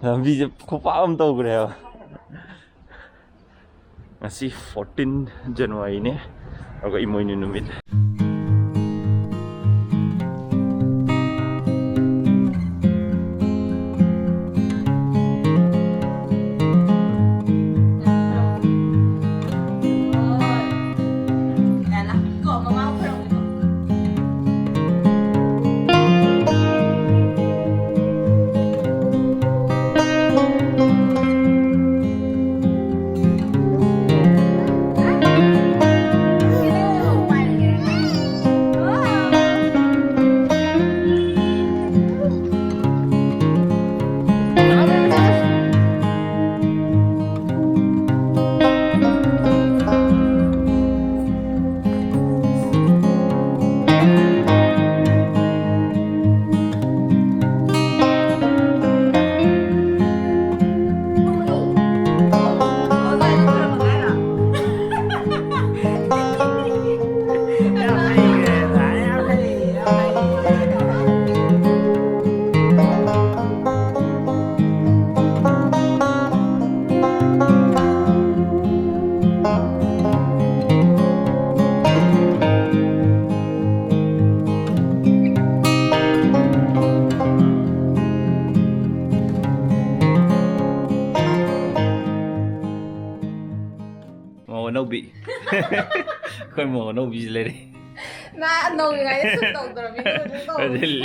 이제 코파음도 그래요. Masih 14 January ini ako Imoinu numit. Nobi. Kau mau Nobi sendiri. Nah, Nobi nggak itu tahu tapi itu.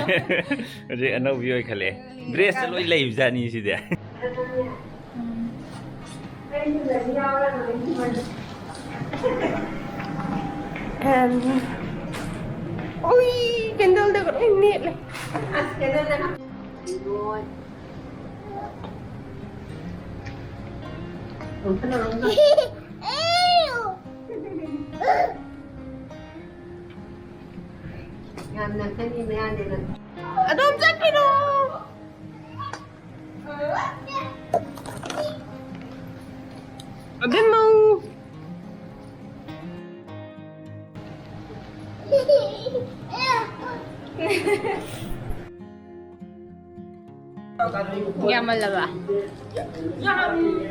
Jadi Nobi oi kali. Dress lo ilai bisa ni sih dia. Ui, candle dah kat ini leh. Candle dah. Aduh, sakit dong. Abang mau. Yaman lah ba?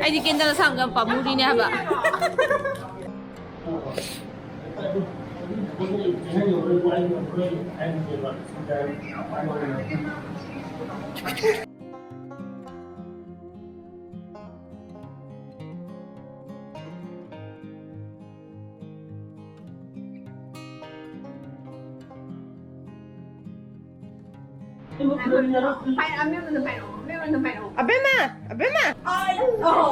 Ay di kinda na sanggang pamuli niya ba? Abema. Oh.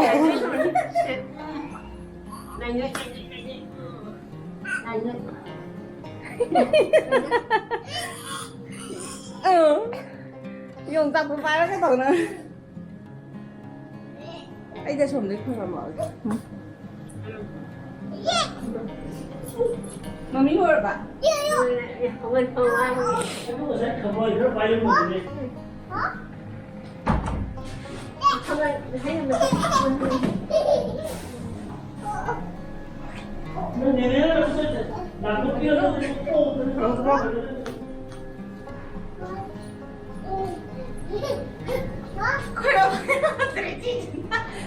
Dùng tập phải đó cái từ nữa. Ấy ra sùng đi không phải mở. Mà miếng rồi bạn. Không ăn không ăn. Không ăn thấy mình.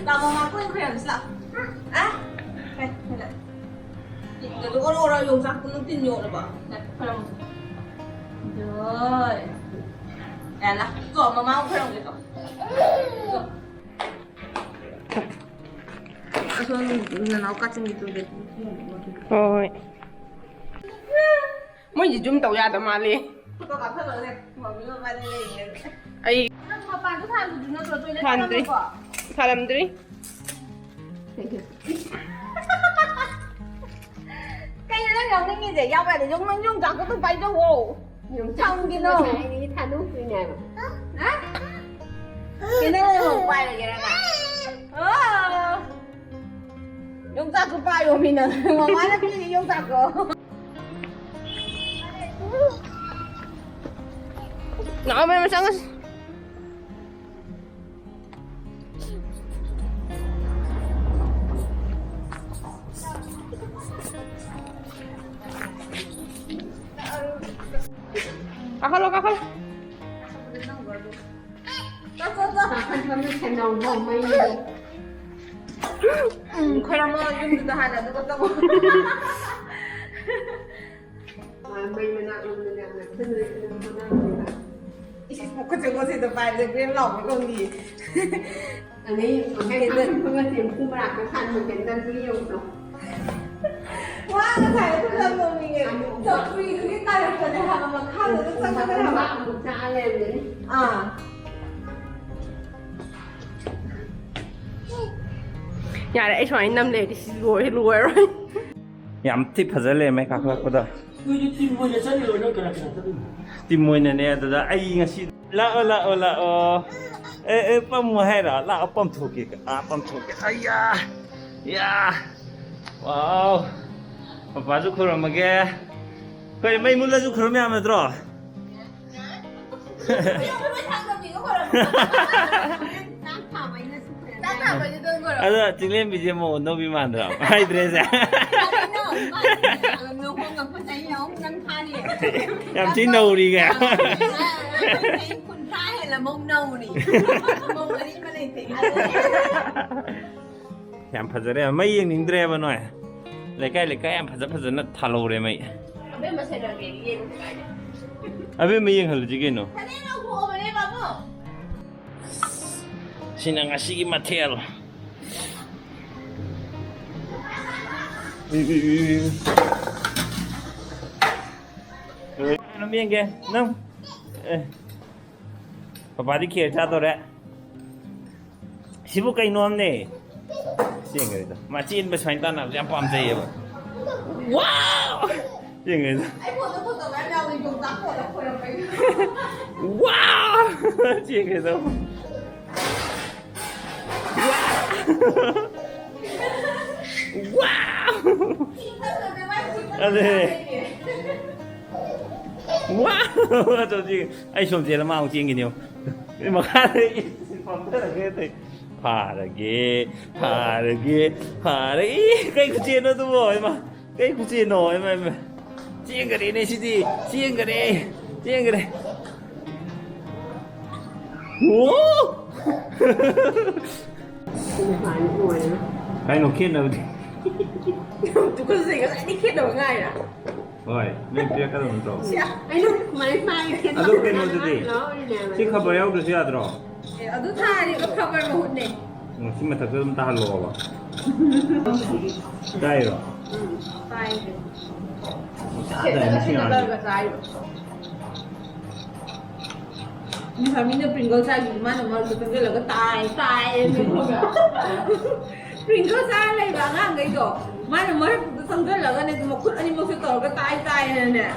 Nào mà quên khỏe làm sao? À? Đây, đây. Cái đồ đó dùng sao cũng tin nhộn rồi bảo. Đây, phải làm gì? Rồi. Đây là, còn mà mau phải làm gì không? Nó cắt chân gitu deh. Oi. Mau jujum tau ya sama Ali. Kok kata lo deh, mau bilang apa nih? Ay, Apa pantas harus dulu tuh Pandri. Salamdri. Cái nó dùng cái gì dao về để dùng chặt cái tôi bay cho vô. Dùng xong kia đâu? Đi tha nước đi nè. Hả? Cái nó dùng bay là vậy nè. Dùng chặt cái bay của mình nè, mà má nó cái gì dùng chặt rồi. Nó bên sang kakak lo. 한번은 새나온 거 엄마 이거. 그러면 좀 더 하나 더 갖다고. May manakong na lang. Manakong Kasi ito pa, nag-rim lang, kung di. Ano yun? Kaya ito mga tempo marakasan mo ganda yung to. Wow, tayo ito lang mo mingin. So, kung tayo pa na habang maghalo, ito sa mga habang. Sa alam din. Dạ để năm này thì rồi rồi. ꯌꯥꯝ ꯊꯤ ꯐꯖꯂꯦ ꯃꯩ ꯀꯥꯈꯠꯂꯛꯄꯗ ꯇꯤꯃꯣꯏꯅꯅꯦ ꯑꯗꯨꯗ ꯑꯩ ꯉꯁꯤ ꯂꯥꯛꯑꯣ ꯄꯝꯃꯨ ꯍꯥꯏꯔꯣ ꯂꯥꯛꯑꯣ ꯄꯝꯊꯣꯛꯀꯦ ꯄꯝꯊꯣꯛꯀꯦ ꯑయ్ꯌꯥ ꯌꯥ ꯋꯥꯎ ꯄꯄꯥꯁꯨ ꯈꯨꯔꯝꯃꯒꯦ ꯑꯩꯈꯣꯏ ꯃꯩ ꯃꯨꯠꯂꯁꯨ ꯈꯨꯔꯝ ꯌꯥꯝ ꯅꯠꯇ꯭ꯔꯣ ꯑꯗꯣ ꯆꯤꯡꯂꯦꯝꯕꯤꯁꯦ ꯑꯃꯨꯛ ꯎꯅꯧꯕꯤ ꯃꯥꯟꯗ꯭ꯔꯣ ꯍꯥꯏꯗ꯭ꯔꯦꯁꯦ ꯌꯥꯝ ꯊꯤ ꯅꯧꯔꯤꯒ ꯌꯥꯝ ꯐꯖꯔꯦ ꯃꯩ ꯌꯦꯡꯅꯤꯡꯗ꯭ꯔꯦꯕ ꯅꯣꯏ ꯂꯩꯀꯥꯏ ꯌꯥꯝ ꯐꯖꯅ ꯊꯥꯜꯍꯧꯔꯦ ꯃꯩ ꯑꯕꯦꯝꯃ ꯌꯦꯡꯍꯜꯂꯨꯁꯤ ꯀꯩꯅꯣ ꯁꯤꯅ ꯉꯁꯤꯒꯤ ꯃꯊꯦꯜ nó miếng kìa nông papa đi kia cha tôi đấy sibu cây non này chuyện người đó mà chín mà xoay tan nào em làm gì vậy wow chuyện người đó wow chuyện người đó wow wow tôi chỉ anh xong chuyện là mau chuyện gì nhiều mà khác đấy phòng rất là ghê thì phá được ghê cái chuyện nó tôi rồi mà cái chuyện nổi mà chuyện cái này gì chuyện cái này wow anh nó khiết đâu tụi con gì cái đi khiết đầu ngay à rồi nên kia cái đồng trộn Anh lúc máy phai cái lúc cái nó gì xin khắp bao nhiêu được chưa rồi ở thứ hai thì có cover mà hụt này xin mà thật sự ta lò vào đây rồi phai đây là xin ăn nhưng mà mình được Pringles ra gì mà nó ngon được là cái tai mình không ạ Pringles ra này là ngang cái chỗ mà nó mới xong cái là cái này một chút anh một chút tàu cái tai này nè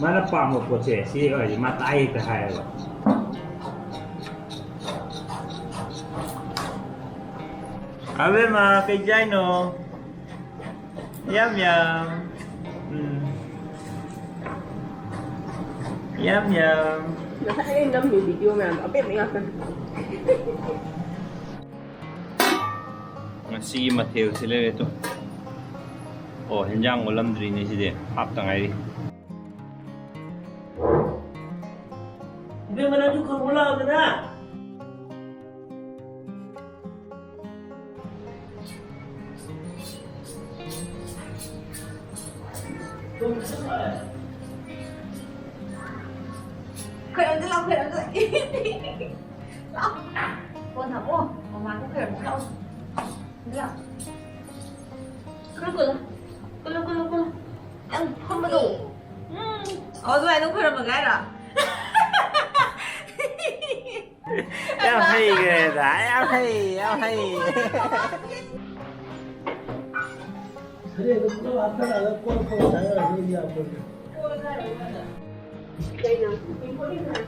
mà nó bằng một cuộc trẻ xí rồi mà tay cái hai rồi à bên mà cái dây nó yum Nó thấy năm mình bị tiêu mà ở bên này ngasi mathel sile to oh hinjang ulam dri ni side hap tangai be mana ju khur bola de na khởi động con thằng ô mà cũng khởi động đâu được cứ ăn không đủ rồi nó khởi động một cái rồi em hay ghê đã em hay Đây nè, mình có đi nào